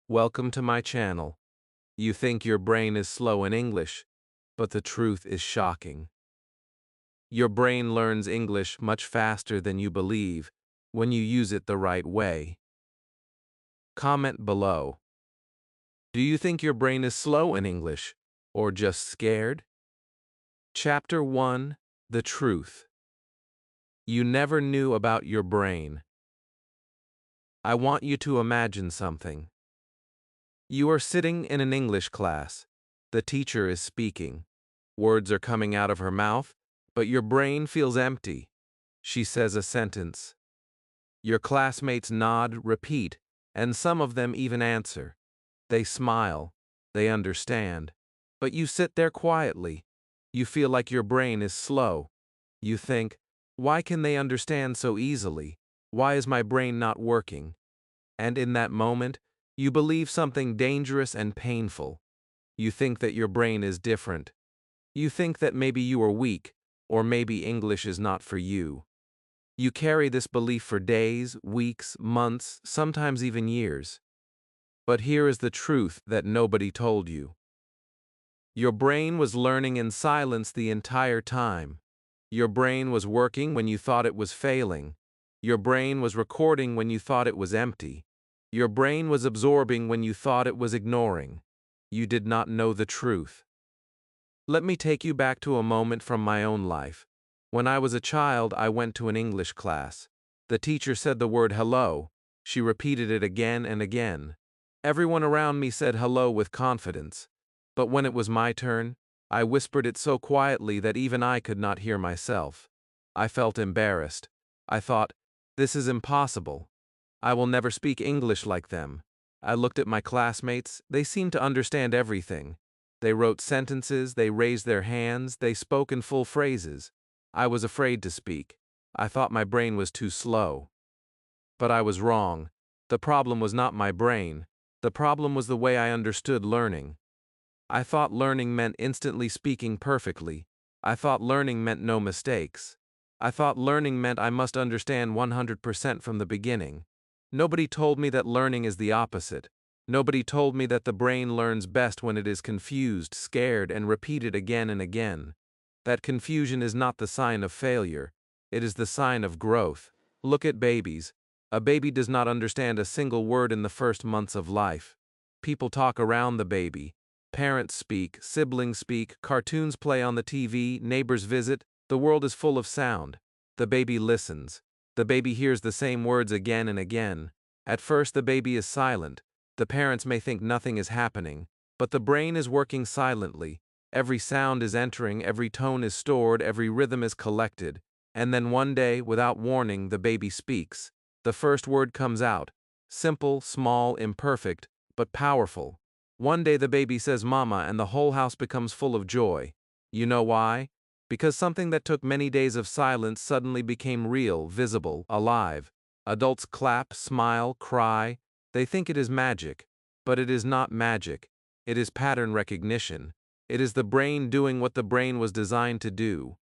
Welcome to my channel. You think your brain is slow in English, but the truth is shocking. Your brain learns English much faster than you believe when you use it the right way. Comment below. Do you think your brain is slow in English, or just scared? Chapter 1: The Truth. You never knew about your brain. I want you to imagine something. You are sitting in an English class. The teacher is speaking. Words are coming out of her mouth, but your brain feels empty. She says a sentence. Your classmates nod, repeat, and some of them even answer. They smile. They understand. But you sit there quietly. You feel like your brain is slow. You think, why can they understand so easily? Why is my brain not working? And in that moment, you believe something dangerous and painful. You think that your brain is different. You think that maybe you are weak, or maybe English is not for you. You carry this belief for days, weeks, months, sometimes even years. But here is the truth that nobody told you. Your brain was learning in silence the entire time. Your brain was working when you thought it was failing. Your brain was recording when you thought it was empty. Your brain was absorbing when you thought it was ignoring. You did not know the truth. Let me take you back to a moment from my own life. When I was a child, I went to an English class. The teacher said the word hello. She repeated it again and again. Everyone around me said hello with confidence. But when it was my turn, I whispered it so quietly that even I could not hear myself. I felt embarrassed. I thought, this is impossible. I will never speak English like them. I looked at my classmates. They seemed to understand everything. They wrote sentences, they raised their hands, they spoke in full phrases. I was afraid to speak. I thought my brain was too slow. But I was wrong. The problem was not my brain. The problem was the way I understood learning. I thought learning meant instantly speaking perfectly. I thought learning meant no mistakes. I thought learning meant I must understand 100% from the beginning. Nobody told me that learning is the opposite. Nobody told me that the brain learns best when it is confused, scared, and repeated again and again. That confusion is not the sign of failure. It is the sign of growth. Look at babies. A baby does not understand a single word in the first months of life. People talk around the baby. Parents speak, siblings speak, cartoons play on the TV, neighbors visit. The world is full of sound. The baby listens. The baby hears the same words again and again. At first the baby is silent. The parents may think nothing is happening, but the brain is working silently. Every sound is entering, every tone is stored, every rhythm is collected. And then one day, without warning, the baby speaks. The first word comes out. Simple, small, imperfect, but powerful. One day the baby says mama and the whole house becomes full of joy. You know why? Because something that took many days of silence suddenly became real, visible, alive. Adults clap, smile, cry. They think it is magic. But it is not magic. It is pattern recognition. It is the brain doing what the brain was designed to do.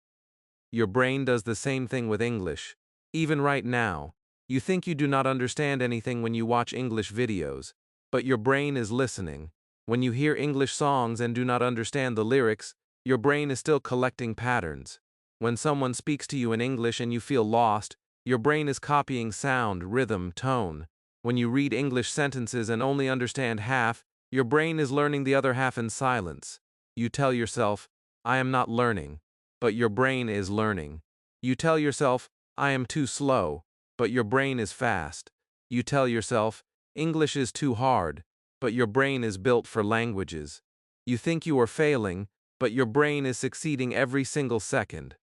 Your brain does the same thing with English. Even right now, you think you do not understand anything when you watch English videos, but your brain is listening. When you hear English songs and do not understand the lyrics, your brain is still collecting patterns. When someone speaks to you in English and you feel lost, your brain is copying sound, rhythm, tone. When you read English sentences and only understand half, your brain is learning the other half in silence. You tell yourself, I am not learning, but your brain is learning. You tell yourself, I am too slow, but your brain is fast. You tell yourself, English is too hard, but your brain is built for languages. You think you are failing, but your brain is succeeding every single second.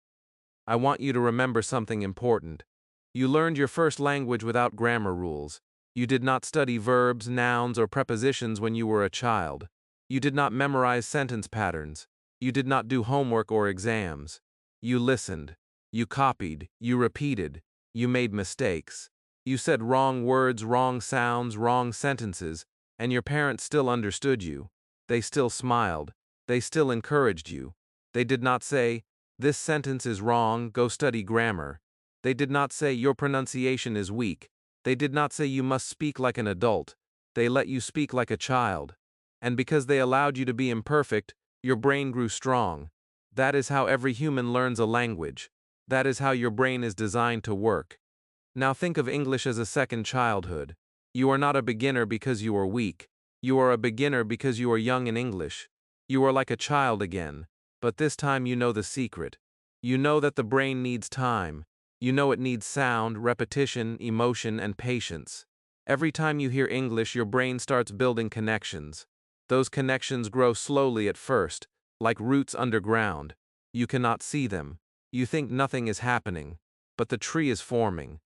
I want you to remember something important. You learned your first language without grammar rules. You did not study verbs, nouns, or prepositions when you were a child. You did not memorize sentence patterns. You did not do homework or exams. You listened. You copied. You repeated. You made mistakes. You said wrong words, wrong sounds, wrong sentences, and your parents still understood you. They still smiled. They still encouraged you. They did not say, this sentence is wrong, go study grammar. They did not say your pronunciation is weak. They did not say you must speak like an adult. They let you speak like a child. And because they allowed you to be imperfect, your brain grew strong. That is how every human learns a language. That is how your brain is designed to work. Now think of English as a second childhood. You are not a beginner because you are weak. You are a beginner because you are young in English. You are like a child again, but this time you know the secret. You know that the brain needs time. You know it needs sound, repetition, emotion, and patience. Every time you hear English, your brain starts building connections. Those connections grow slowly at first, like roots underground. You cannot see them. You think nothing is happening, but the tree is forming.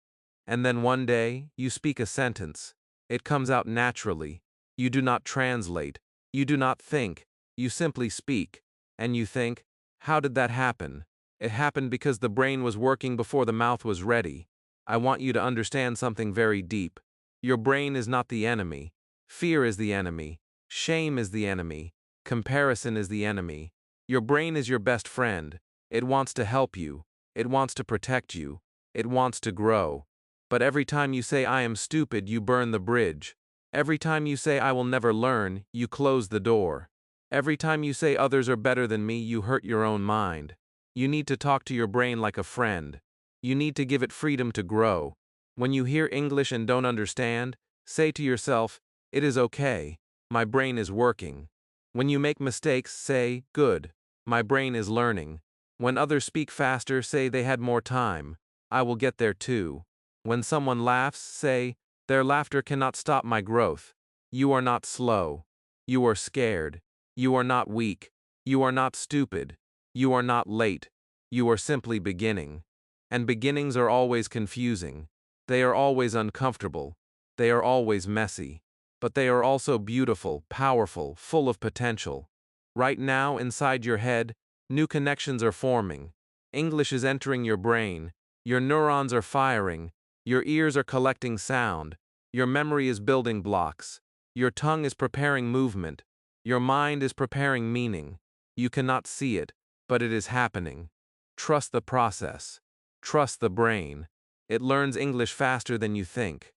And then one day, you speak a sentence. It comes out naturally. You do not translate. You do not think. You simply speak. And you think, how did that happen? It happened because the brain was working before the mouth was ready. I want you to understand something very deep. Your brain is not the enemy. Fear is the enemy. Shame is the enemy. Comparison is the enemy. Your brain is your best friend. It wants to help you. It wants to protect you. It wants to grow. But every time you say I am stupid, you burn the bridge. Every time you say I will never learn, you close the door. Every time you say others are better than me, you hurt your own mind. You need to talk to your brain like a friend. You need to give it freedom to grow. When you hear English and don't understand, say to yourself, it is okay. My brain is working. When you make mistakes, say, good. My brain is learning. When others speak faster, say they had more time. I will get there too. When someone laughs, say, their laughter cannot stop my growth. You are not slow. You are scared. You are not weak. You are not stupid. You are not late. You are simply beginning. And beginnings are always confusing. They are always uncomfortable. They are always messy. But they are also beautiful, powerful, full of potential. Right now, inside your head, new connections are forming. English is entering your brain. Your neurons are firing. Your ears are collecting sound. Your memory is building blocks. Your tongue is preparing movement. Your mind is preparing meaning. You cannot see it, but it is happening. Trust the process. Trust the brain. It learns English faster than you think.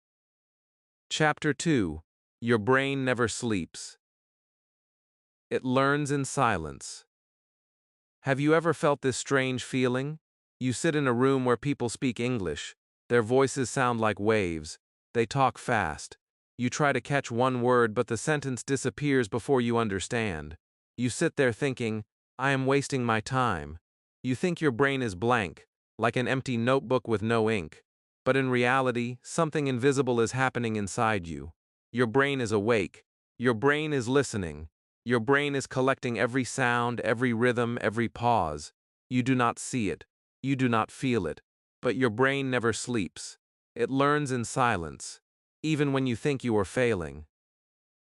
Chapter 2. Your brain never sleeps. It learns in silence. Have you ever felt this strange feeling? You sit in a room where people speak English. Their voices sound like waves. They talk fast. You try to catch one word, but the sentence disappears before you understand. You sit there thinking, I am wasting my time. You think your brain is blank, like an empty notebook with no ink. But in reality, something invisible is happening inside you. Your brain is awake. Your brain is listening. Your brain is collecting every sound, every rhythm, every pause. You do not see it. You do not feel it. But your brain never sleeps. It learns in silence, even when you think you are failing.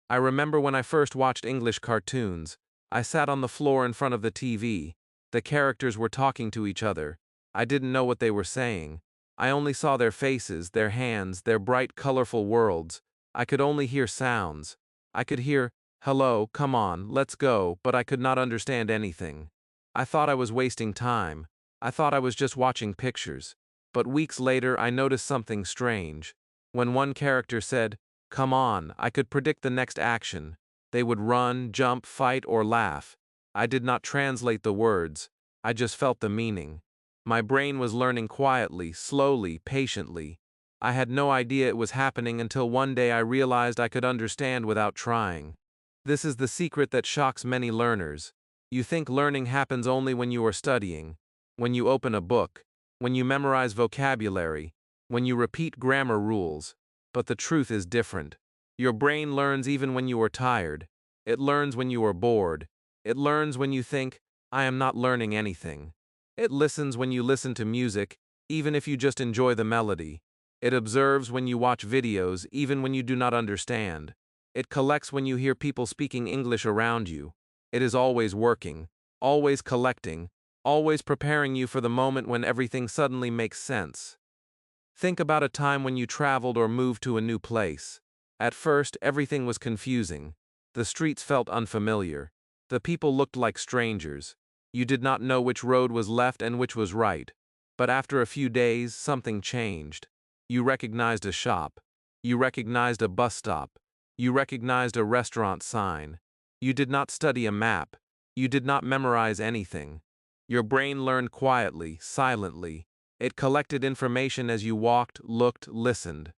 I remember when I first watched English cartoons. I sat on the floor in front of the TV. The characters were talking to each other. I didn't know what they were saying. I only saw their faces, their hands, their bright, colorful worlds. I could only hear sounds. I could hear, hello, come on, let's go, but I could not understand anything. I thought I was wasting time. I thought I was just watching pictures. But weeks later, I noticed something strange. When one character said, come on, I could predict the next action. They would run, jump, fight, or laugh. I did not translate the words. I just felt the meaning. My brain was learning quietly, slowly, patiently. I had no idea it was happening until one day I realized I could understand without trying. This is the secret that shocks many learners. You think learning happens only when you are studying, when you open a book, when you memorize vocabulary, when you repeat grammar rules. But the truth is different. Your brain learns even when you are tired. It learns when you are bored. It learns when you think, I am not learning anything. It listens when you listen to music, even if you just enjoy the melody. It observes when you watch videos, even when you do not understand. It collects when you hear people speaking English around you. It is always working, always collecting, always preparing you for the moment when everything suddenly makes sense. Think about a time when you traveled or moved to a new place. At first, everything was confusing. The streets felt unfamiliar. The people looked like strangers. You did not know which road was left and which was right. But after a few days, something changed. You recognized a shop. You recognized a bus stop. You recognized a restaurant sign. You did not study a map. You did not memorize anything. Your brain learned quietly, silently. It collected information as you walked, looked, listened.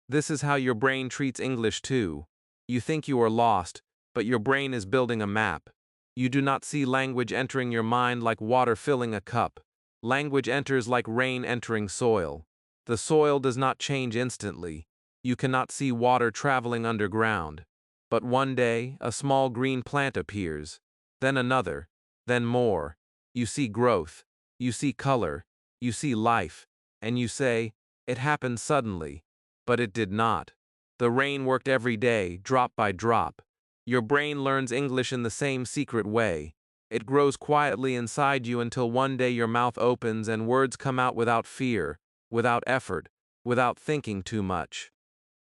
This is how your brain treats English too. You think you are lost, but your brain is building a map. You do not see language entering your mind like water filling a cup. Language enters like rain entering soil. The soil does not change instantly. You cannot see water traveling underground. But one day, a small green plant appears. Then another. Then more. You see growth. You see color. You see life. And you say, it happened suddenly. But it did not. The rain worked every day, drop by drop. Your brain learns English in the same secret way. It grows quietly inside you until one day your mouth opens and words come out without fear, without effort, without thinking too much.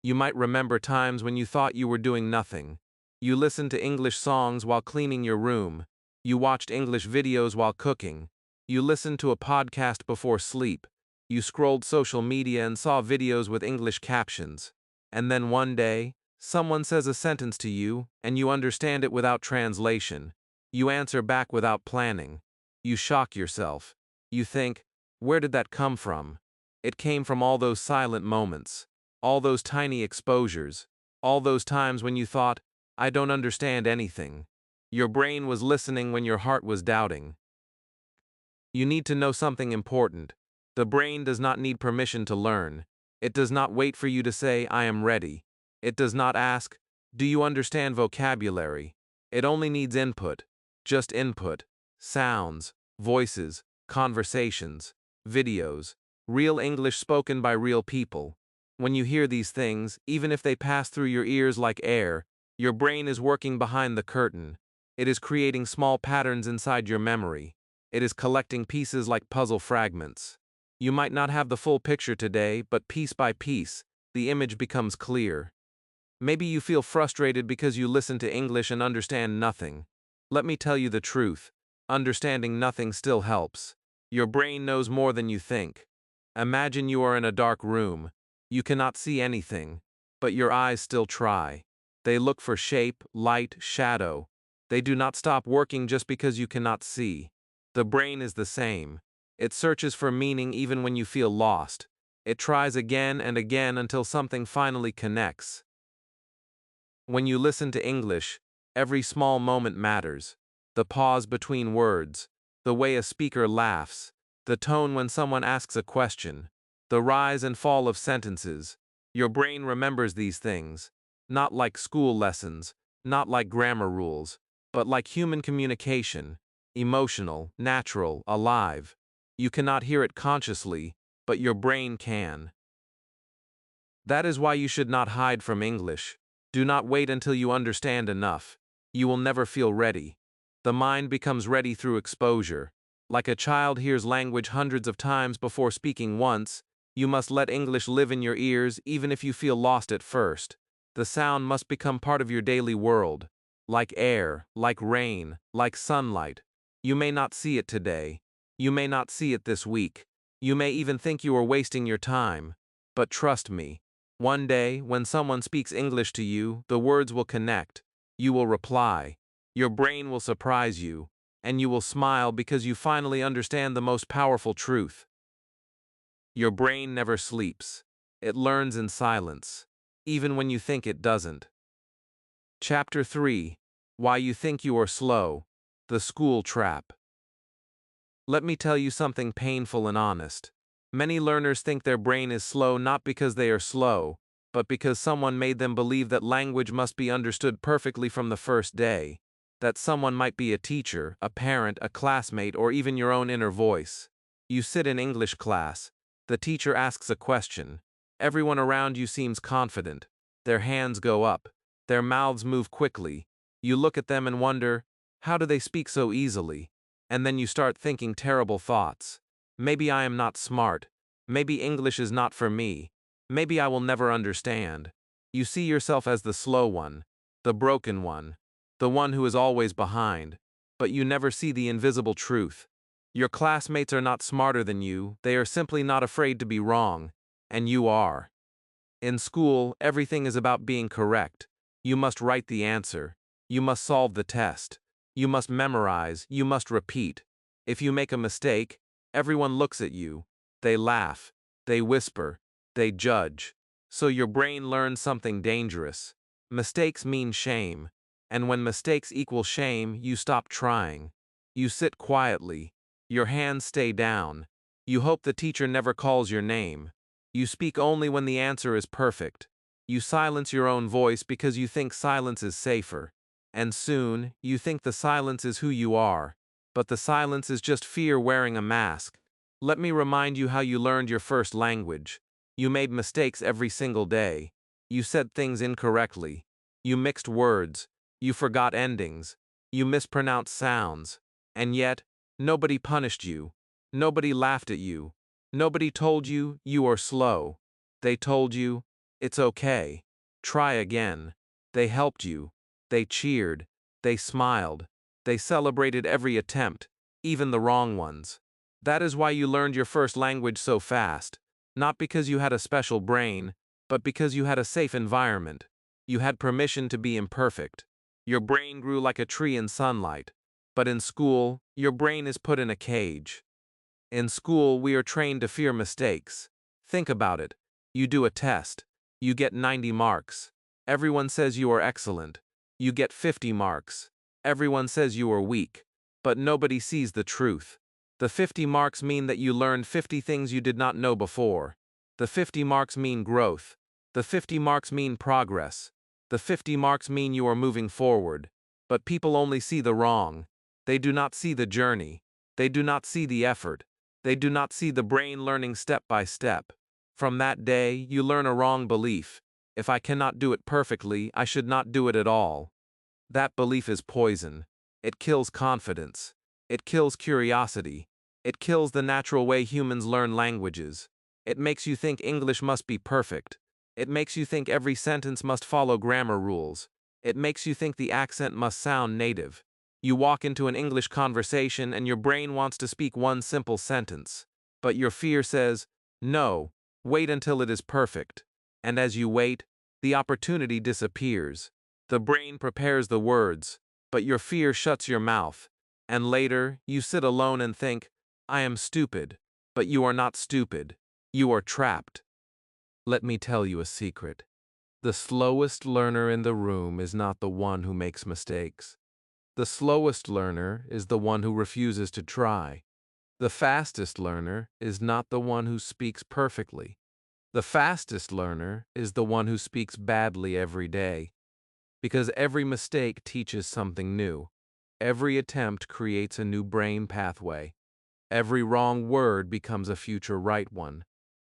You might remember times when you thought you were doing nothing. You listened to English songs while cleaning your room. You watched English videos while cooking. You listened to a podcast before sleep. You scrolled social media and saw videos with English captions. And then one day, someone says a sentence to you, and you understand it without translation. You answer back without planning. You shock yourself. You think, where did that come from? It came from all those silent moments, all those tiny exposures, all those times when you thought, I don't understand anything. Your brain was listening when your heart was doubting. You need to know something important. The brain does not need permission to learn. It does not wait for you to say, I am ready. It does not ask, do you understand vocabulary? It only needs input. Just input. Sounds, voices, conversations, videos, real English spoken by real people. When you hear these things, even if they pass through your ears like air, your brain is working behind the curtain. It is creating small patterns inside your memory. It is collecting pieces like puzzle fragments. You might not have the full picture today, but piece by piece, the image becomes clear. Maybe you feel frustrated because you listen to English and understand nothing. Let me tell you the truth. Understanding nothing still helps. Your brain knows more than you think. Imagine you are in a dark room. You cannot see anything, but your eyes still try. They look for shape, light, shadow. They do not stop working just because you cannot see. The brain is the same. It searches for meaning even when you feel lost. It tries again and again until something finally connects. When you listen to English, every small moment matters. The pause between words, the way a speaker laughs, the tone when someone asks a question, the rise and fall of sentences. Your brain remembers these things, not like school lessons, not like grammar rules, but like human communication, emotional, natural, alive. You cannot hear it consciously, but your brain can. That is why you should not hide from English. Do not wait until you understand enough. You will never feel ready. The mind becomes ready through exposure. Like a child hears language hundreds of times before speaking once, you must let English live in your ears even if you feel lost at first. The sound must become part of your daily world. Like air, like rain, like sunlight. You may not see it today. You may not see it this week. You may even think you are wasting your time. But trust me, one day, when someone speaks English to you, the words will connect. You will reply. Your brain will surprise you. And you will smile because you finally understand the most powerful truth. Your brain never sleeps. It learns in silence, even when you think it doesn't. Chapter 3. Why You Think You Are Slow. The School Trap. Let me tell you something painful and honest. Many learners think their brain is slow not because they are slow, but because someone made them believe that language must be understood perfectly from the first day. That someone might be a teacher, a parent, a classmate, or even your own inner voice. You sit in English class. The teacher asks a question. Everyone around you seems confident. Their hands go up. Their mouths move quickly. You look at them and wonder, how do they speak so easily? And then you start thinking terrible thoughts. Maybe I am not smart. Maybe English is not for me. Maybe I will never understand. You see yourself as the slow one, the broken one, the one who is always behind. But you never see the invisible truth. Your classmates are not smarter than you, they are simply not afraid to be wrong. And you are. In school, everything is about being correct. You must write the answer. You must solve the test. You must memorize. You must repeat. If you make a mistake, everyone looks at you. They laugh. They whisper. They judge. So your brain learns something dangerous. Mistakes mean shame. And when mistakes equal shame, you stop trying. You sit quietly. Your hands stay down. You hope the teacher never calls your name. You speak only when the answer is perfect. You silence your own voice because you think silence is safer. And soon, you think the silence is who you are. But the silence is just fear wearing a mask. Let me remind you how you learned your first language. You made mistakes every single day. You said things incorrectly. You mixed words. You forgot endings. You mispronounced sounds. And yet, nobody punished you. Nobody laughed at you. Nobody told you you are slow. They told you, it's okay. Try again. They helped you. They cheered. They smiled. They celebrated every attempt, even the wrong ones. That is why you learned your first language so fast. Not because you had a special brain, but because you had a safe environment. You had permission to be imperfect. Your brain grew like a tree in sunlight. But in school, your brain is put in a cage. In school, we are trained to fear mistakes. Think about it. You do a test. You get 90 marks. Everyone says you are excellent. You get 50 marks. Everyone says you are weak. But nobody sees the truth. The 50 marks mean that you learned 50 things you did not know before. The 50 marks mean growth. The 50 marks mean progress. The 50 marks mean you are moving forward. But people only see the wrong. They do not see the journey. They do not see the effort. They do not see the brain learning step by step. From that day, you learn a wrong belief. If I cannot do it perfectly, I should not do it at all. That belief is poison. It kills confidence. It kills curiosity. It kills the natural way humans learn languages. It makes you think English must be perfect. It makes you think every sentence must follow grammar rules. It makes you think the accent must sound native. You walk into an English conversation and your brain wants to speak one simple sentence. But your fear says, no, wait until it is perfect. And as you wait, the opportunity disappears. The brain prepares the words, but your fear shuts your mouth. And later, you sit alone and think, I am stupid. But you are not stupid. You are trapped. Let me tell you a secret. The slowest learner in the room is not the one who makes mistakes. The slowest learner is the one who refuses to try. The fastest learner is not the one who speaks perfectly. The fastest learner is the one who speaks badly every day. Because every mistake teaches something new. Every attempt creates a new brain pathway. Every wrong word becomes a future right one.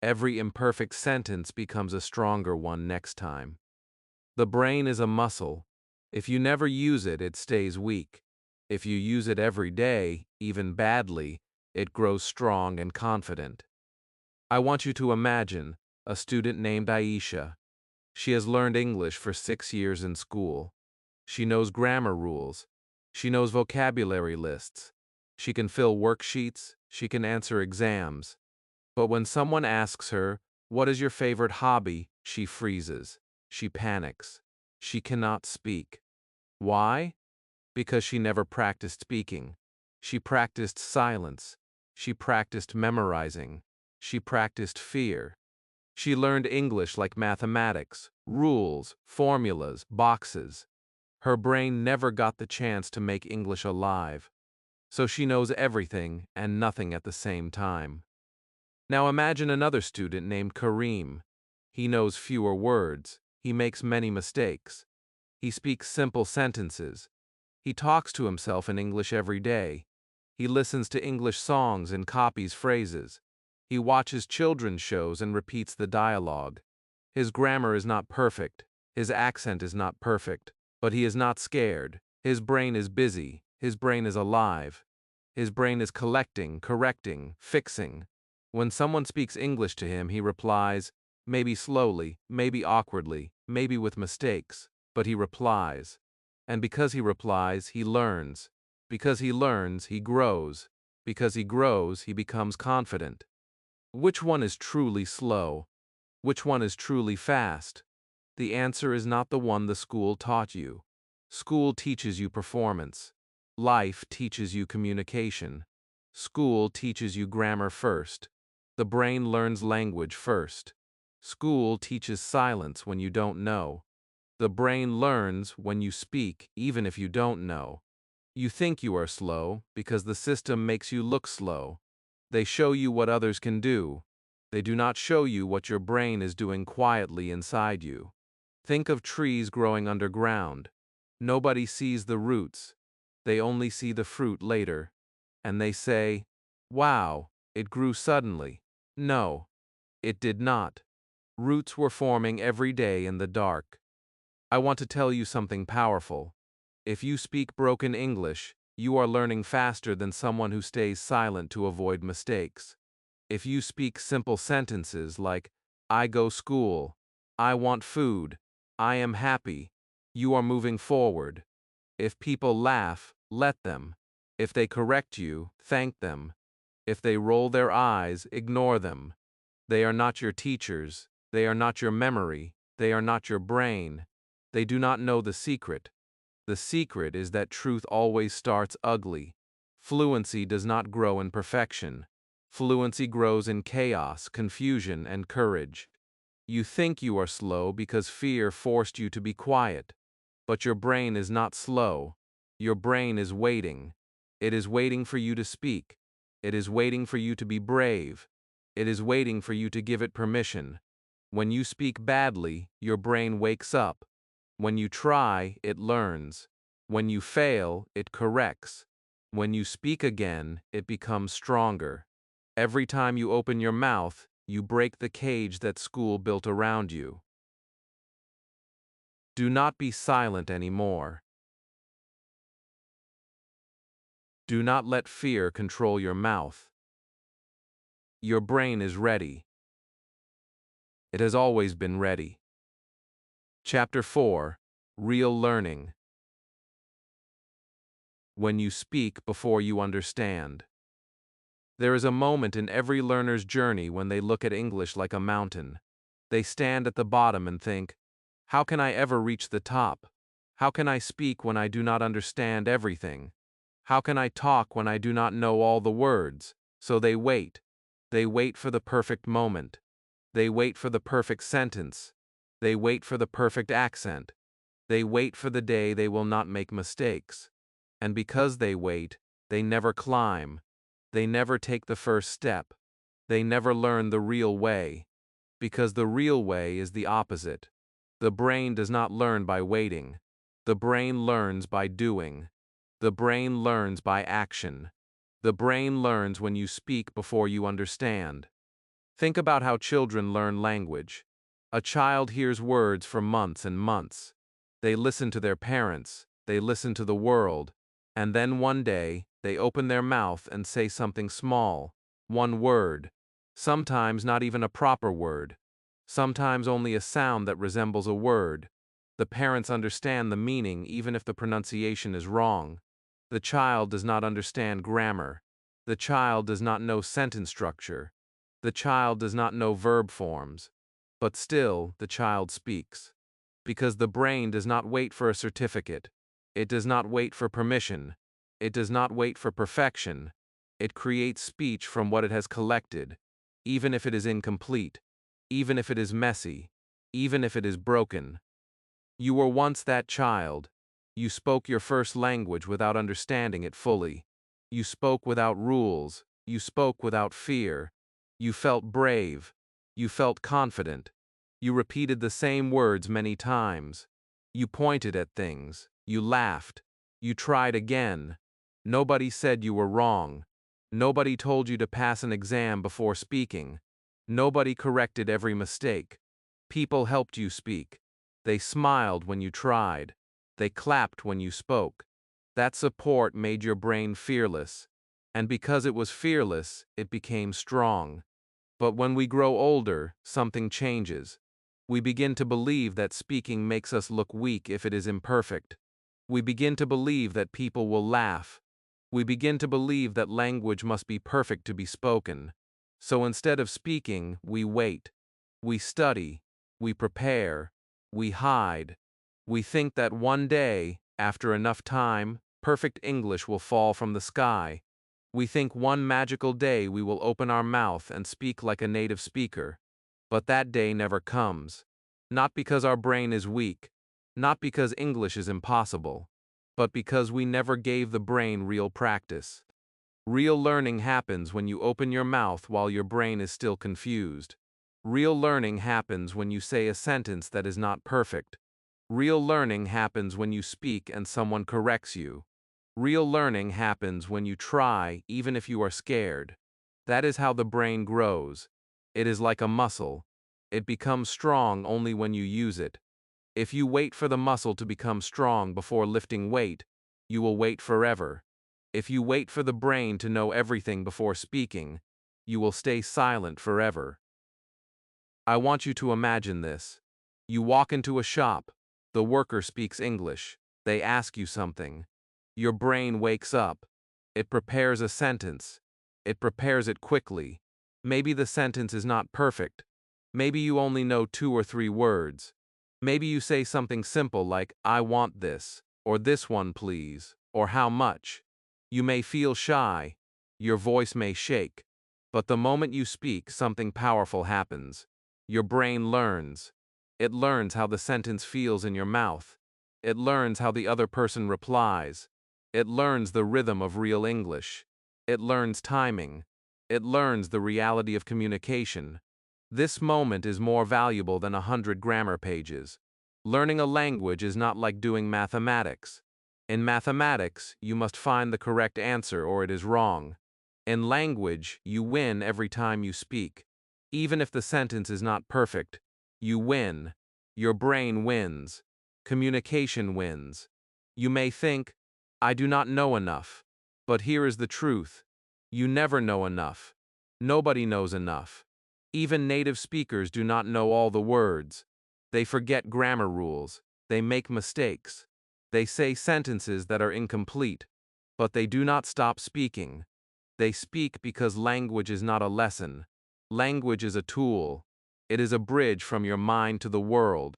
Every imperfect sentence becomes a stronger one next time. The brain is a muscle. If you never use it, it stays weak. If you use it every day, even badly, it grows strong and confident. I want you to imagine a student named Aisha. She has learned English for 6 years in school. She knows grammar rules. She knows vocabulary lists. She can fill worksheets. She can answer exams. But when someone asks her, "What is your favorite hobby?" she freezes. She panics. She cannot speak. Why? Because she never practiced speaking. She practiced silence. She practiced memorizing. She practiced fear. She learned English like mathematics, rules, formulas, boxes. Her brain never got the chance to make English alive. So she knows everything and nothing at the same time. Now imagine another student named Kareem. He knows fewer words. He makes many mistakes. He speaks simple sentences. He talks to himself in English every day. He listens to English songs and copies phrases. He watches children's shows and repeats the dialogue. His grammar is not perfect. His accent is not perfect. But he is not scared. His brain is busy. His brain is alive. His brain is collecting, correcting, fixing. When someone speaks English to him, he replies, maybe slowly, maybe awkwardly, maybe with mistakes, but he replies. And because he replies, he learns. Because he learns, he grows. Because he grows, he becomes confident. Which one is truly slow? Which one is truly fast? The answer is not the one the school taught you. School teaches you performance. Life teaches you communication. School teaches you grammar first. The brain learns language first. School teaches silence when you don't know. The brain learns when you speak, even if you don't know. You think you are slow because the system makes you look slow. They show you what others can do. They do not show you what your brain is doing quietly inside you. Think of trees growing underground. Nobody sees the roots. They only see the fruit later. And they say, "Wow, it grew suddenly." No, it did not. Roots were forming every day in the dark. I want to tell you something powerful. If you speak broken English, you are learning faster than someone who stays silent to avoid mistakes. If you speak simple sentences like, "I go school," "I want food," "I am happy," you are moving forward. If people laugh, let them. If they correct you, thank them. If they roll their eyes, ignore them. They are not your teachers. They are not your memory. They are not your brain. They do not know the secret. The secret is that truth always starts ugly. Fluency does not grow in perfection. Fluency grows in chaos, confusion, and courage. You think you are slow because fear forced you to be quiet. But your brain is not slow. Your brain is waiting. It is waiting for you to speak. It is waiting for you to be brave. It is waiting for you to give it permission. When you speak badly, your brain wakes up. When you try, it learns. When you fail, it corrects. When you speak again, it becomes stronger. Every time you open your mouth, you break the cage that school built around you. Do not be silent anymore. Do not let fear control your mouth. Your brain is ready. It has always been ready. Chapter 4: Real Learning. When you speak before you understand. There is a moment in every learner's journey when they look at English like a mountain. They stand at the bottom and think, "How can I ever reach the top? How can I speak when I do not understand everything? How can I talk when I do not know all the words?" So they wait. They wait for the perfect moment. They wait for the perfect sentence. They wait for the perfect accent. They wait for the day they will not make mistakes. And because they wait, they never climb. They never take the first step. They never learn the real way. Because the real way is the opposite. The brain does not learn by waiting. The brain learns by doing. The brain learns by action. The brain learns when you speak before you understand. Think about how children learn language. A child hears words for months and months. They listen to their parents, they listen to the world, and then one day, they open their mouth and say something small, one word, sometimes not even a proper word, sometimes only a sound that resembles a word. The parents understand the meaning even if the pronunciation is wrong. The child does not understand grammar. The child does not know sentence structure. The child does not know verb forms. But still, the child speaks. Because the brain does not wait for a certificate. It does not wait for permission. It does not wait for perfection. It creates speech from what it has collected, even if it is incomplete, even if it is messy, even if it is broken. You were once that child. You spoke your first language without understanding it fully. You spoke without rules. You spoke without fear. You felt brave. You felt confident. You repeated the same words many times. You pointed at things. You laughed. You tried again. Nobody said you were wrong. Nobody told you to pass an exam before speaking. Nobody corrected every mistake. People helped you speak. They smiled when you tried. They clapped when you spoke. That support made your brain fearless. And because it was fearless, it became strong. But when we grow older, something changes. We begin to believe that speaking makes us look weak if it is imperfect. We begin to believe that people will laugh. We begin to believe that language must be perfect to be spoken. So instead of speaking, we wait. We study. We prepare. We hide. We think that one day, after enough time, perfect English will fall from the sky. We think one magical day we will open our mouth and speak like a native speaker. But that day never comes. Not because our brain is weak, not because English is impossible, but because we never gave the brain real practice. Real learning happens when you open your mouth while your brain is still confused. Real learning happens when you say a sentence that is not perfect. Real learning happens when you speak and someone corrects you. Real learning happens when you try, even if you are scared. That is how the brain grows. It is like a muscle. It becomes strong only when you use it. If you wait for the muscle to become strong before lifting weight, you will wait forever. If you wait for the brain to know everything before speaking, you will stay silent forever. I want you to imagine this. You walk into a shop. The worker speaks English. They ask you something. Your brain wakes up. It prepares a sentence. It prepares it quickly. Maybe the sentence is not perfect. Maybe you only know 2 or 3 words. Maybe you say something simple like, I want this, or this one please, or how much. You may feel shy. Your voice may shake. But the moment you speak, something powerful happens. Your brain learns. It learns how the sentence feels in your mouth. It learns how the other person replies. It learns the rhythm of real English. It learns timing. It learns the reality of communication. This moment is more valuable than 100 grammar pages. Learning a language is not like doing mathematics. In mathematics, you must find the correct answer or it is wrong. In language, you win every time you speak. Even if the sentence is not perfect, you win. Your brain wins. Communication wins. You may think, I do not know enough. But here is the truth. You never know enough. Nobody knows enough. Even native speakers do not know all the words. They forget grammar rules. They make mistakes. They say sentences that are incomplete. But they do not stop speaking. They speak because language is not a lesson. Language is a tool. It is a bridge from your mind to the world.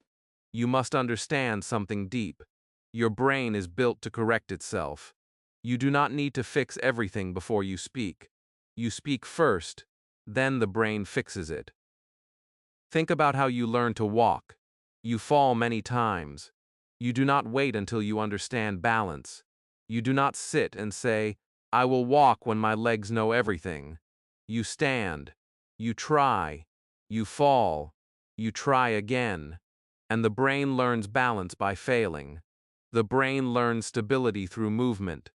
You must understand something deep. Your brain is built to correct itself. You do not need to fix everything before you speak. You speak first, then the brain fixes it. Think about how you learn to walk. You fall many times. You do not wait until you understand balance. You do not sit and say, I will walk when my legs know everything. You stand. You try. You fall. You try again. And the brain learns balance by failing. The brain learns stability through movement.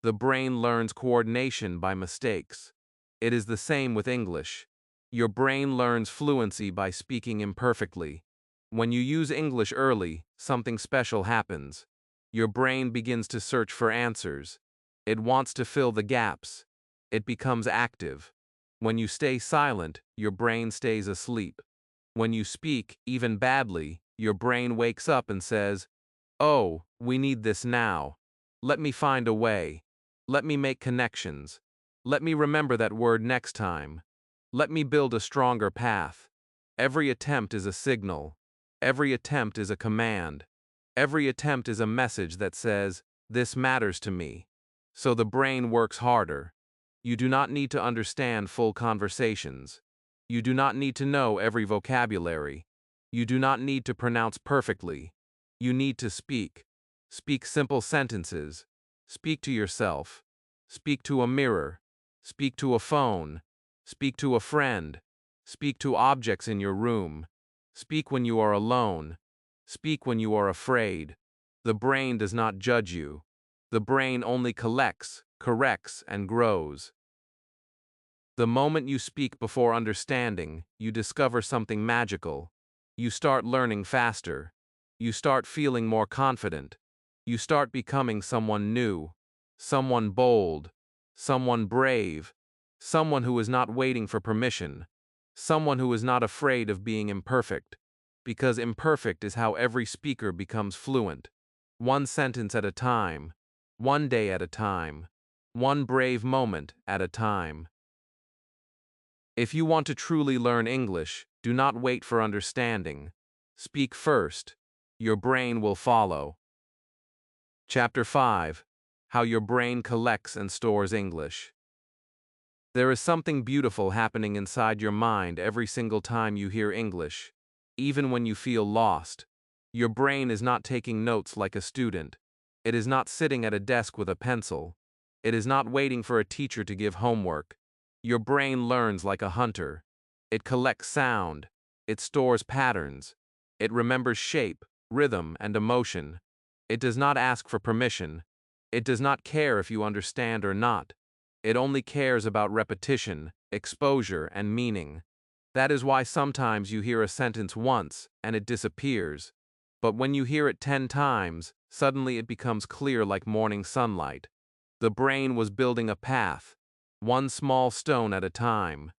The brain learns coordination by mistakes. It is the same with English. Your brain learns fluency by speaking imperfectly. When you use English early, something special happens. Your brain begins to search for answers. It wants to fill the gaps. It becomes active. When you stay silent, your brain stays asleep. When you speak, even badly, your brain wakes up and says, oh, we need this now. Let me find a way. Let me make connections. Let me remember that word next time. Let me build a stronger path. Every attempt is a signal. Every attempt is a command. Every attempt is a message that says, this matters to me. So the brain works harder. You do not need to understand full conversations. You do not need to know every vocabulary. You do not need to pronounce perfectly. You need to speak. Speak simple sentences. Speak to yourself. Speak to a mirror. Speak to a phone. Speak to a friend. Speak to objects in your room. Speak when you are alone. Speak when you are afraid. The brain does not judge you. The brain only collects, corrects, and grows. The moment you speak before understanding, you discover something magical. You start learning faster. You start feeling more confident. You start becoming someone new, someone bold, someone brave, someone who is not waiting for permission, someone who is not afraid of being imperfect, because imperfect is how every speaker becomes fluent. One sentence at a time, one day at a time, one brave moment at a time. If you want to truly learn English, do not wait for understanding. Speak first. Your brain will follow. Chapter 5. How your brain collects and stores English. There is something beautiful happening inside your mind every single time you hear English. Even when you feel lost, your brain is not taking notes like a student. It is not sitting at a desk with a pencil. It is not waiting for a teacher to give homework. Your brain learns like a hunter. It collects sound. It stores patterns. It remembers shape, rhythm, and emotion. It does not ask for permission. It does not care if you understand or not. It only cares about repetition, exposure, and meaning. That is why sometimes you hear a sentence once and it disappears. But when you hear it 10 times, suddenly it becomes clear like morning sunlight. The brain was building a path, one small stone at a time.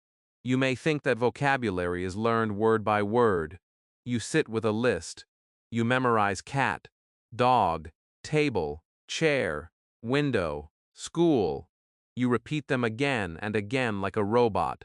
You may think that vocabulary is learned word by word. You sit with a list. You memorize cat, dog, table, chair, window, school. You repeat them again and again like a robot.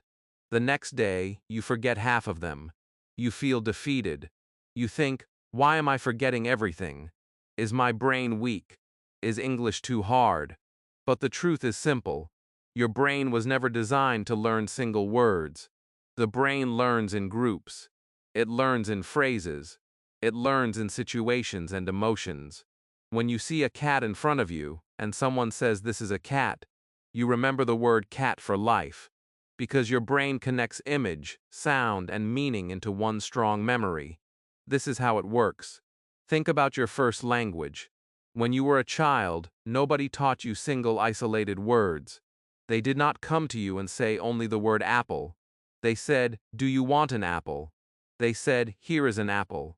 The next day, you forget half of them. You feel defeated. You think, why am I forgetting everything? Is my brain weak? Is English too hard? But the truth is simple. Your brain was never designed to learn single words. The brain learns in groups. It learns in phrases. It learns in situations and emotions. When you see a cat in front of you, and someone says this is a cat, you remember the word cat for life, because your brain connects image, sound, and meaning into one strong memory. This is how it works. Think about your first language. When you were a child, nobody taught you single isolated words. They did not come to you and say only the word apple. They said, "Do you want an apple?" They said, "Here is an apple."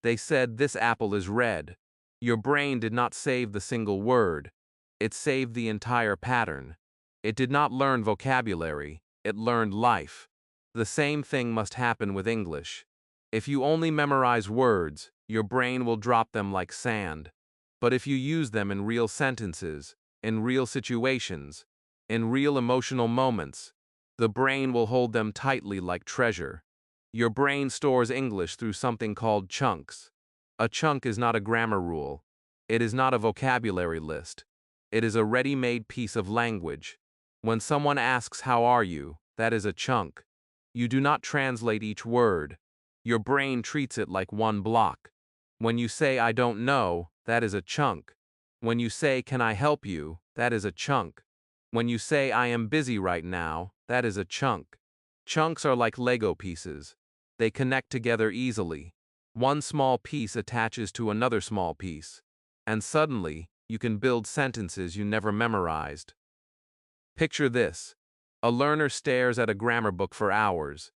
They said, "This apple is red." Your brain did not save the single word. It saved the entire pattern. It did not learn vocabulary, it learned life. The same thing must happen with English. If you only memorize words, your brain will drop them like sand. But if you use them in real sentences, in real situations, in real emotional moments, the brain will hold them tightly like treasure. Your brain stores English through something called chunks. A chunk is not a grammar rule. It is not a vocabulary list. It is a ready-made piece of language. When someone asks, "How are you?" that is a chunk. You do not translate each word. Your brain treats it like one block. When you say, "I don't know," that is a chunk. When you say, "Can I help you?" that is a chunk. When you say, "I am busy right now," that is a chunk. Chunks are like Lego pieces. They connect together easily. One small piece attaches to another small piece. And suddenly, you can build sentences you never memorized. Picture this. A learner stares at a grammar book for hours.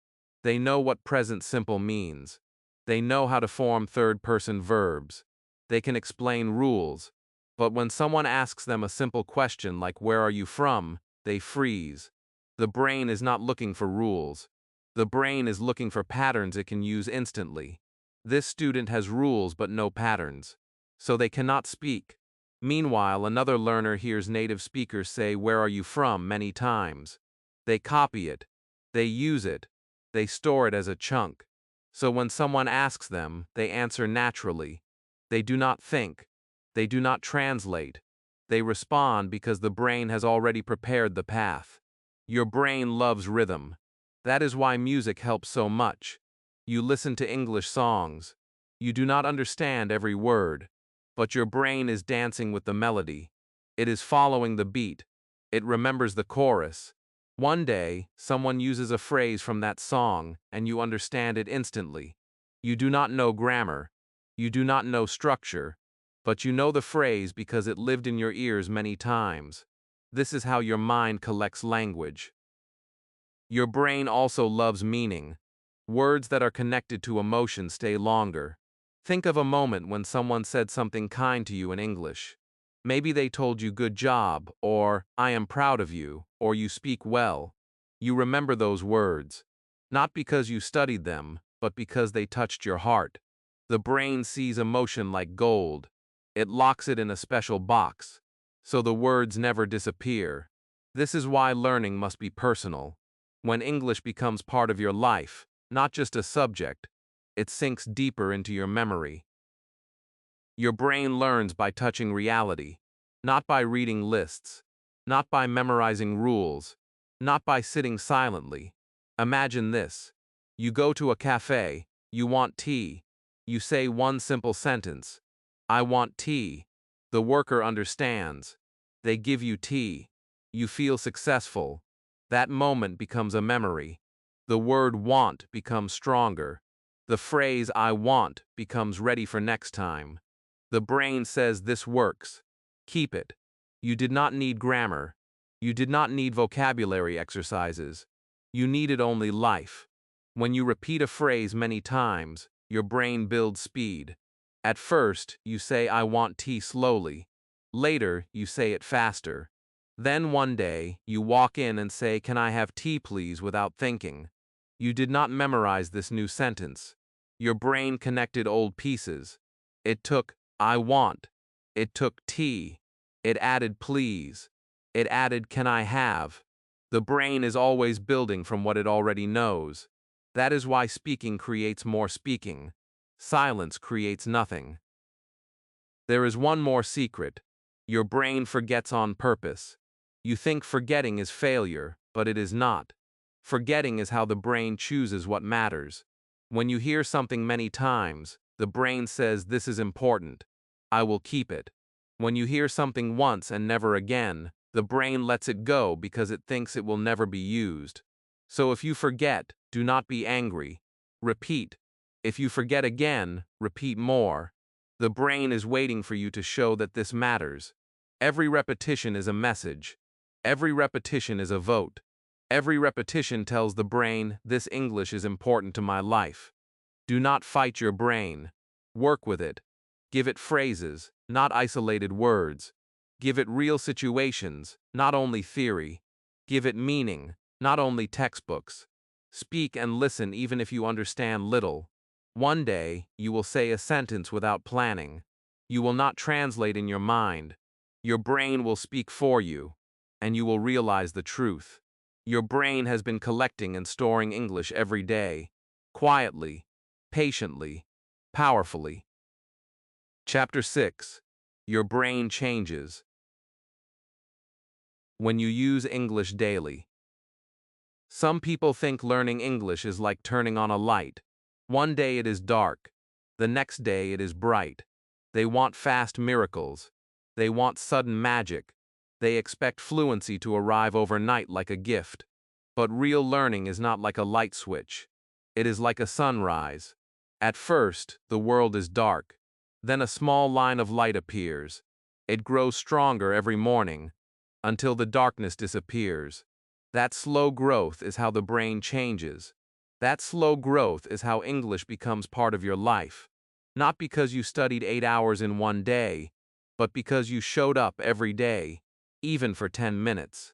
They know what present simple means. They know how to form third-person verbs. They can explain rules. But when someone asks them a simple question like "Where are you from?" they freeze. The brain is not looking for rules. The brain is looking for patterns it can use instantly. This student has rules but no patterns. So they cannot speak. Meanwhile, another learner hears native speakers say "Where are you from?" many times. They copy it. They use it. They store it as a chunk. So when someone asks them, they answer naturally. They do not think. They do not translate. They respond because the brain has already prepared the path. Your brain loves rhythm. That is why music helps so much. You listen to English songs. You do not understand every word. But your brain is dancing with the melody. It is following the beat. It remembers the chorus. One day, someone uses a phrase from that song, and you understand it instantly. You do not know grammar. You do not know structure. But you know the phrase because it lived in your ears many times. This is how your mind collects language. Your brain also loves meaning. Words that are connected to emotion stay longer. Think of a moment when someone said something kind to you in English. Maybe they told you "good job," or "I am proud of you," or "you speak well." You remember those words. Not because you studied them, but because they touched your heart. The brain sees emotion like gold. It locks it in a special box. So the words never disappear. This is why learning must be personal. When English becomes part of your life, not just a subject, it sinks deeper into your memory. Your brain learns by touching reality, not by reading lists, not by memorizing rules, not by sitting silently. Imagine this. You go to a cafe, you want tea. You say one simple sentence, I want tea. The worker understands. They give you tea. You feel successful. That moment becomes a memory. The word want becomes stronger. The phrase I want becomes ready for next time. The brain says this works. Keep it. You did not need grammar. You did not need vocabulary exercises. You needed only life. When you repeat a phrase many times, your brain builds speed. At first, you say I want tea slowly. Later, you say it faster. Then one day, you walk in and say, can I have tea please, without thinking. You did not memorize this new sentence. Your brain connected old pieces. It took I want. It took tea. It added please. It added can I have. The brain is always building from what it already knows. That is why speaking creates more speaking. Silence creates nothing. There is one more secret. Your brain forgets on purpose. You think forgetting is failure, but it is not. Forgetting is how the brain chooses what matters. When you hear something many times, the brain says this is important. I will keep it. When you hear something once and never again, the brain lets it go because it thinks it will never be used. So if you forget, do not be angry. Repeat. If you forget again, repeat more. The brain is waiting for you to show that this matters. Every repetition is a message. Every repetition is a vote. Every repetition tells the brain, this English is important to my life. Do not fight your brain. Work with it. Give it phrases, not isolated words. Give it real situations, not only theory. Give it meaning, not only textbooks. Speak and listen even if you understand little. One day, you will say a sentence without planning. You will not translate in your mind. Your brain will speak for you, and you will realize the truth. Your brain has been collecting and storing English every day, quietly, patiently, powerfully. Chapter 6. Your brain changes. When you use English daily. Some people think learning English is like turning on a light. One day it is dark. The next day it is bright. They want fast miracles. They want sudden magic. They expect fluency to arrive overnight like a gift. But real learning is not like a light switch. It is like a sunrise. At first, the world is dark. Then a small line of light appears. It grows stronger every morning, until the darkness disappears. That slow growth is how the brain changes. That slow growth is how English becomes part of your life. Not because you studied 8 hours in one day, but because you showed up every day, even for 10 minutes.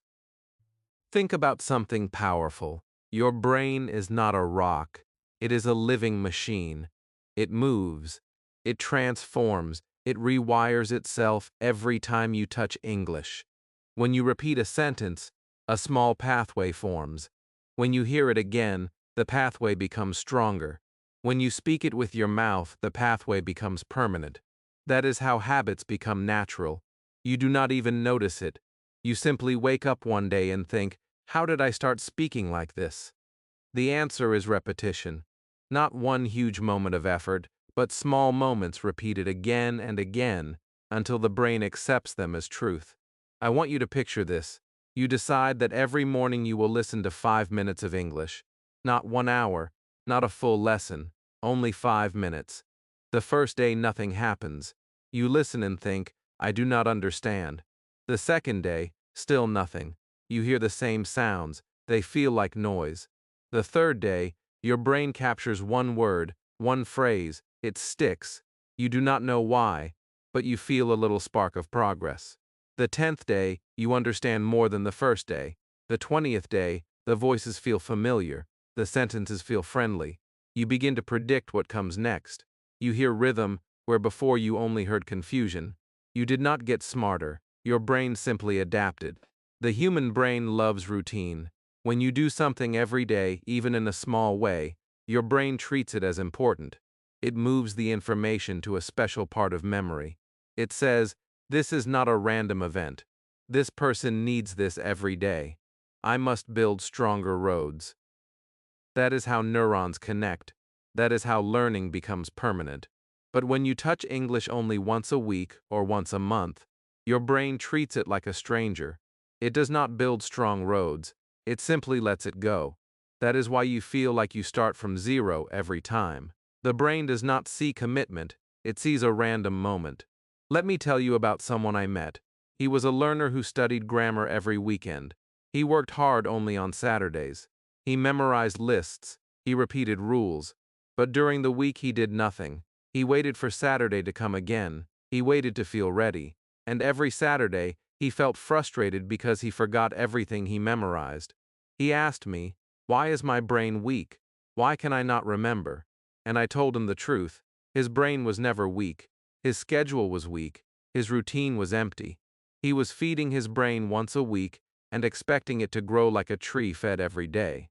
Think about something powerful. Your brain is not a rock. It is a living machine. It moves. It transforms. It rewires itself every time you touch English. When you repeat a sentence, a small pathway forms. When you hear it again, the pathway becomes stronger. When you speak it with your mouth, the pathway becomes permanent. That is how habits become natural. You do not even notice it. You simply wake up one day and think, how did I start speaking like this? The answer is repetition. Not one huge moment of effort, but small moments repeated again and again until the brain accepts them as truth. I want you to picture this. You decide that every morning you will listen to 5 minutes of English. Not 1 hour, not a full lesson, only 5 minutes. The first day nothing happens. You listen and think, I do not understand. The second day, still nothing. You hear the same sounds, they feel like noise. The third day, your brain captures one word, one phrase, it sticks. You do not know why, but you feel a little spark of progress. The 10th day, you understand more than the first day. The 20th day, the voices feel familiar, the sentences feel friendly. You begin to predict what comes next. You hear rhythm where before you only heard confusion. You did not get smarter, your brain simply adapted. The human brain loves routine. When you do something every day, even in a small way, your brain treats it as important. It moves the information to a special part of memory. It says, "This is not a random event. This person needs this every day. I must build stronger roads." That is how neurons connect. That is how learning becomes permanent. But when you touch English only once a week or once a month, your brain treats it like a stranger. It does not build strong roads. It simply lets it go. That is why you feel like you start from zero every time. The brain does not see commitment, it sees a random moment. Let me tell you about someone I met. He was a learner who studied grammar every weekend. He worked hard only on Saturdays. He memorized lists, he repeated rules. But during the week he did nothing. He waited for Saturday to come again. He waited to feel ready. And every Saturday, he felt frustrated because he forgot everything he memorized. He asked me, "Why is my brain weak? Why can I not remember?" And I told him the truth. His brain was never weak. His schedule was weak. His routine was empty. He was feeding his brain once a week and expecting it to grow like a tree fed every day.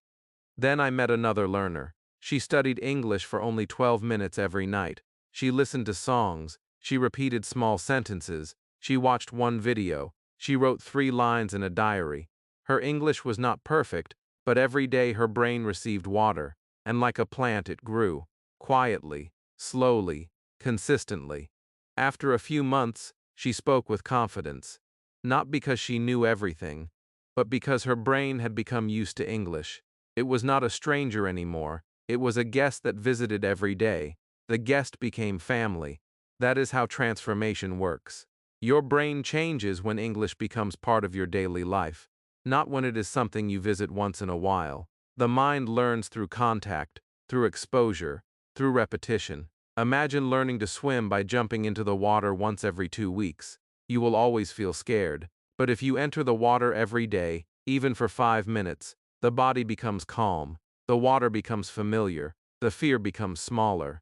Then I met another learner. She studied English for only 12 minutes every night. She listened to songs. She repeated small sentences. She watched one video. She wrote 3 lines in a diary. Her English was not perfect, but every day her brain received water, and like a plant it grew. Quietly, slowly, consistently. After a few months, she spoke with confidence. Not because she knew everything, but because her brain had become used to English. It was not a stranger anymore. It was a guest that visited every day. The guest became family. That is how transformation works. Your brain changes when English becomes part of your daily life, not when it is something you visit once in a while. The mind learns through contact, through exposure, through repetition. Imagine learning to swim by jumping into the water once every 2 weeks. You will always feel scared. But if you enter the water every day, even for 5 minutes, the body becomes calm. The water becomes familiar. The fear becomes smaller.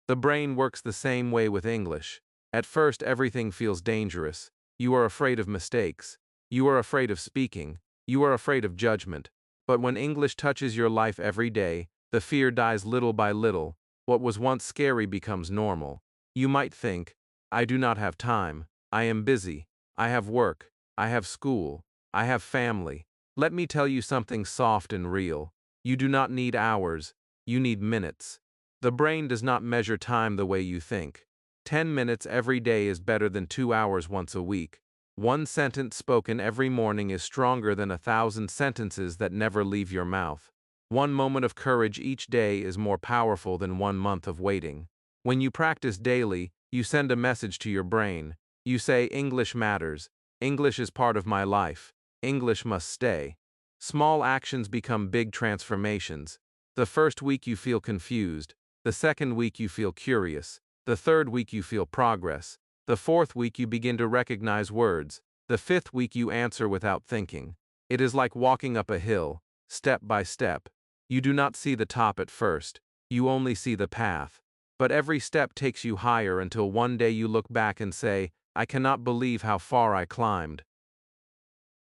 The brain works the same way with English. At first, everything feels dangerous. You are afraid of mistakes. You are afraid of speaking. You are afraid of judgment. But when English touches your life every day, the fear dies little by little. What was once scary becomes normal. You might think, "I do not have time. I am busy. I have work. I have school. I have family." Let me tell you something soft and real. You do not need hours. You need minutes. The brain does not measure time the way you think. 10 minutes every day is better than 2 hours once a week. One sentence spoken every morning is stronger than 1,000 sentences that never leave your mouth. One moment of courage each day is more powerful than 1 month of waiting. When you practice daily, you send a message to your brain. You say, "English matters. English is part of my life. English must stay." Small actions become big transformations. The first week you feel confused. The second week you feel curious. The third week you feel progress. The fourth week you begin to recognize words. The fifth week you answer without thinking. It is like walking up a hill, step by step. You do not see the top at first. You only see the path. But every step takes you higher until one day you look back and say, "I cannot believe how far I climbed."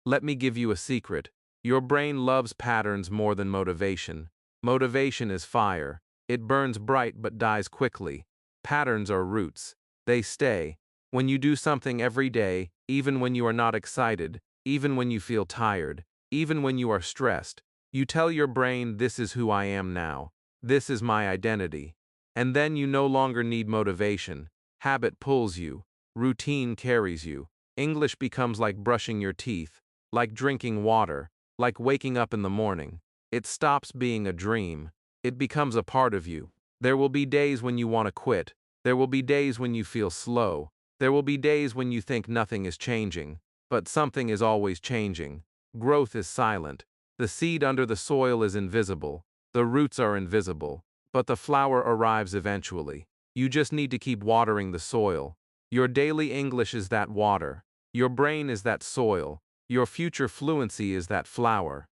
Let me give you a secret. Your brain loves patterns more than motivation. Motivation is fire. It burns bright but dies quickly. Patterns are roots. They stay. When you do something every day, even when you are not excited, even when you feel tired, even when you are stressed, you tell your brain, "This is who I am now. This is my identity." And then you no longer need motivation. Habit pulls you. Routine carries you. English becomes like brushing your teeth, like drinking water, like waking up in the morning. It stops being a dream. It becomes a part of you. There will be days when you want to quit. There will be days when you feel slow. There will be days when you think nothing is changing. But something is always changing. Growth is silent. The seed under the soil is invisible. The roots are invisible. But the flower arrives eventually. You just need to keep watering the soil. Your daily English is that water. Your brain is that soil. Your future fluency is that flower.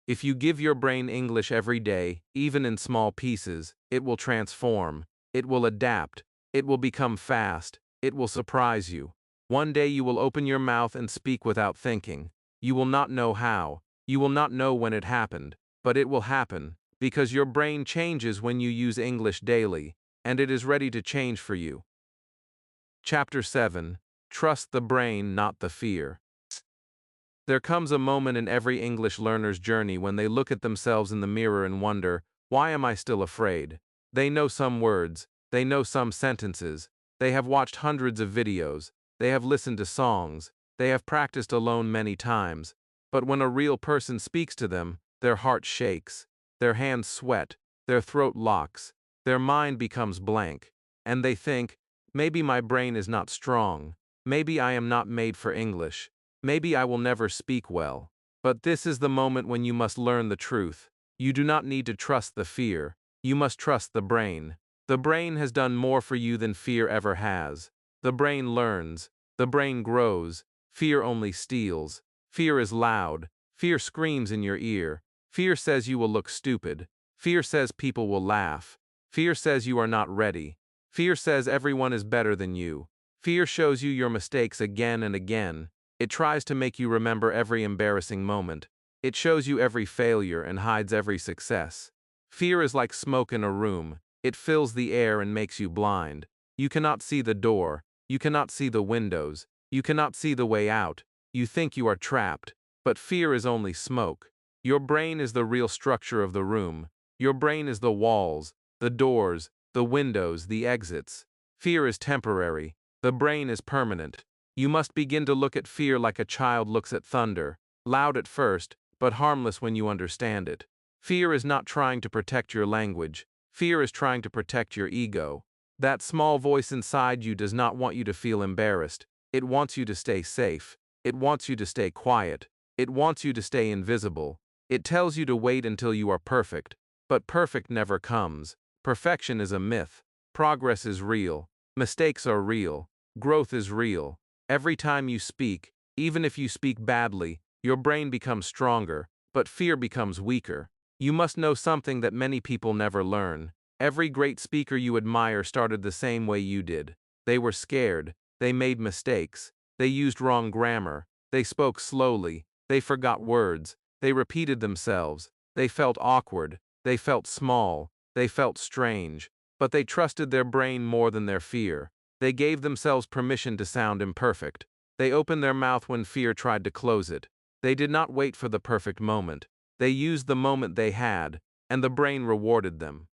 If you give your brain English every day, even in small pieces, it will transform. It will adapt. It will become fast. It will surprise you. One day you will open your mouth and speak without thinking. You will not know how. You will not know when it happened. But it will happen. because your brain changes when you use English daily, and it is ready to change for you. Chapter 7. Trust the brain, not the fear. There comes a moment in every English learner's journey when they look at themselves in the mirror and wonder, why am I still afraid? They know some words, they know some sentences, they have watched hundreds of videos, they have listened to songs, they have practiced alone many times, but when a real person speaks to them, their heart shakes, their hands sweat, their throat locks, their mind becomes blank, and they think, maybe my brain is not strong, maybe I am not made for English. Maybe I will never speak well. But this is the moment when you must learn the truth. You do not need to trust the fear. You must trust the brain. The brain has done more for you than fear ever has. The brain learns. The brain grows. Fear only steals. Fear is loud. Fear screams in your ear. Fear says you will look stupid. Fear says people will laugh. Fear says you are not ready. Fear says everyone is better than you. Fear shows you your mistakes again and again. It tries to make you remember every embarrassing moment. It shows you every failure and hides every success. Fear is like smoke in a room. It fills the air and makes you blind. You cannot see the door. You cannot see the windows. You cannot see the way out. You think you are trapped. But fear is only smoke. Your brain is the real structure of the room. Your brain is the walls, the doors, the windows, the exits. Fear is temporary. The brain is permanent. You must begin to look at fear like a child looks at thunder, loud at first, but harmless when you understand it. Fear is not trying to protect your language. Fear is trying to protect your ego. That small voice inside you does not want you to feel embarrassed. It wants you to stay safe. It wants you to stay quiet. It wants you to stay invisible. It tells you to wait until you are perfect. But perfect never comes. Perfection is a myth. Progress is real. Mistakes are real. Growth is real. Every time you speak, even if you speak badly, your brain becomes stronger, but fear becomes weaker. You must know something that many people never learn. Every great speaker you admire started the same way you did. They were scared, they made mistakes, they used wrong grammar, they spoke slowly, they forgot words, they repeated themselves, they felt awkward, they felt small, they felt strange, but they trusted their brain more than their fear. They gave themselves permission to sound imperfect. They opened their mouth when fear tried to close it. They did not wait for the perfect moment. They used the moment they had, and the brain rewarded them.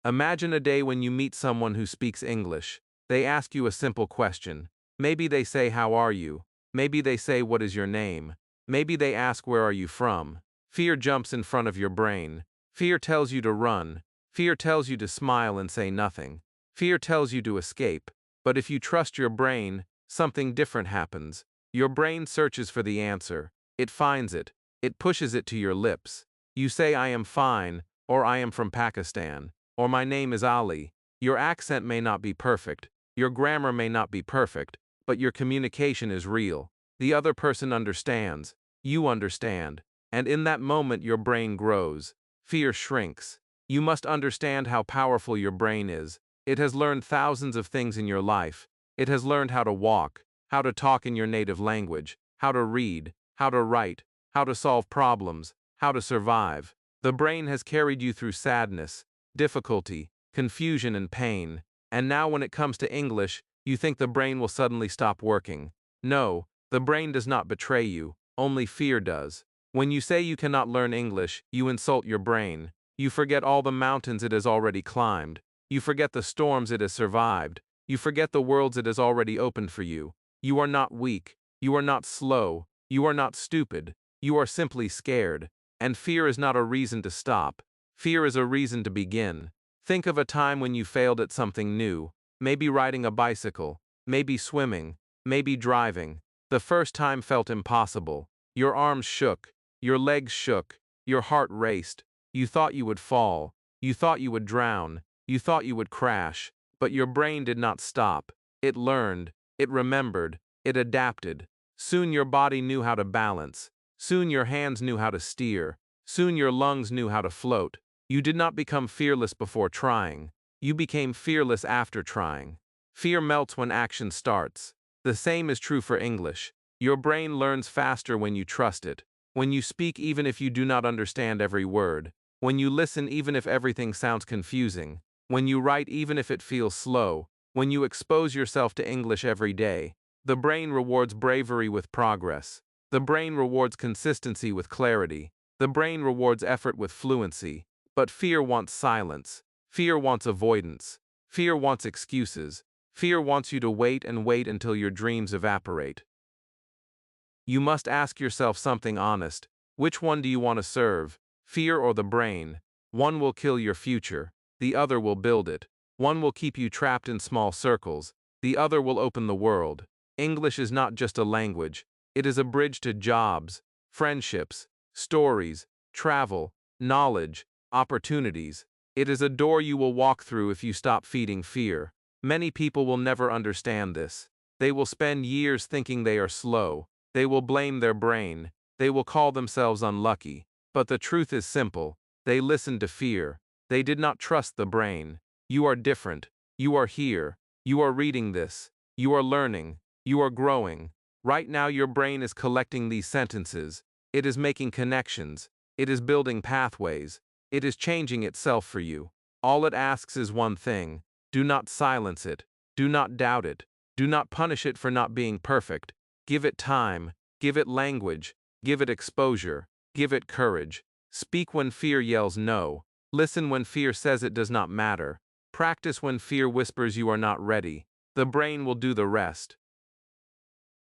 Imagine a day when you meet someone who speaks English. They ask you a simple question. Maybe they say, "How are you?" Maybe they say, "What is your name?" Maybe they ask, "Where are you from?" Fear jumps in front of your brain. Fear tells you to run. Fear tells you to smile and say nothing. Fear tells you to escape, but if you trust your brain, something different happens. Your brain searches for the answer. It finds it. It pushes it to your lips. You say, "I am fine," or "I am from Pakistan," or "My name is Ali." Your accent may not be perfect. Your grammar may not be perfect, but your communication is real. The other person understands. You understand. And in that moment your brain grows. Fear shrinks. You must understand how powerful your brain is. It has learned thousands of things in your life. It has learned how to walk, how to talk in your native language, how to read, how to write, how to solve problems, how to survive. The brain has carried you through sadness, difficulty, confusion, and pain. And now when it comes to English, you think the brain will suddenly stop working. No, the brain does not betray you, only fear does. When you say you cannot learn English, you insult your brain. You forget all the mountains it has already climbed. You forget the storms it has survived. You forget the worlds it has already opened for you. You are not weak. You are not slow. You are not stupid. You are simply scared. And fear is not a reason to stop. Fear is a reason to begin. Think of a time when you failed at something new. Maybe riding a bicycle. Maybe swimming. Maybe driving. The first time felt impossible. Your arms shook. Your legs shook. Your heart raced. You thought you would fall. You thought you would drown. You thought you would crash, but your brain did not stop. It learned, it remembered, it adapted. Soon your body knew how to balance. Soon your hands knew how to steer. Soon your lungs knew how to float. You did not become fearless before trying. You became fearless after trying. Fear melts when action starts. The same is true for English. Your brain learns faster when you trust it. When you speak even if you do not understand every word. when you listen even if everything sounds confusing, when you write even if it feels slow, when you expose yourself to English every day, the brain rewards bravery with progress. The brain rewards consistency with clarity. The brain rewards effort with fluency. But fear wants silence. Fear wants avoidance. Fear wants excuses. Fear wants you to wait and wait until your dreams evaporate. You must ask yourself something honest. Which one do you want to serve? Fear or the brain? One will kill your future. The other will build it. One will keep you trapped in small circles. The other will open the world. English is not just a language. It is a bridge to jobs, friendships, stories, travel, knowledge, opportunities. It is a door you will walk through if you stop feeding fear. Many people will never understand this. They will spend years thinking they are slow. They will blame their brain. They will call themselves unlucky. But the truth is simple. They listened to fear. They did not trust the brain. You are different. You are here. You are reading this. You are learning. You are growing. Right now your brain is collecting these sentences. It is making connections. It is building pathways. It is changing itself for you. All it asks is one thing. Do not silence it. Do not doubt it. Do not punish it for not being perfect. Give it time. Give it language. Give it exposure. Give it courage. Speak when fear yells no. Listen when fear says it does not matter. Practice when fear whispers you are not ready. The brain will do the rest.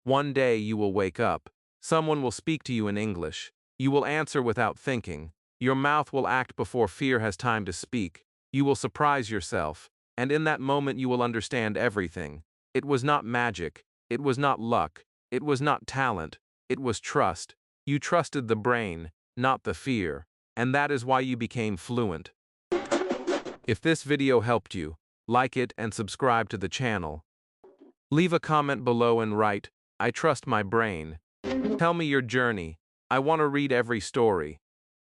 One day you will wake up. Someone will speak to you in English. You will answer without thinking. Your mouth will act before fear has time to speak. You will surprise yourself. And in that moment you will understand everything. It was not magic. It was not luck. It was not talent. It was trust. You trusted the brain, not the fear. And that is why you became fluent. If this video helped you, like it and subscribe to the channel. Leave a comment below and write, I trust my brain. Tell me your journey. I want to read every story.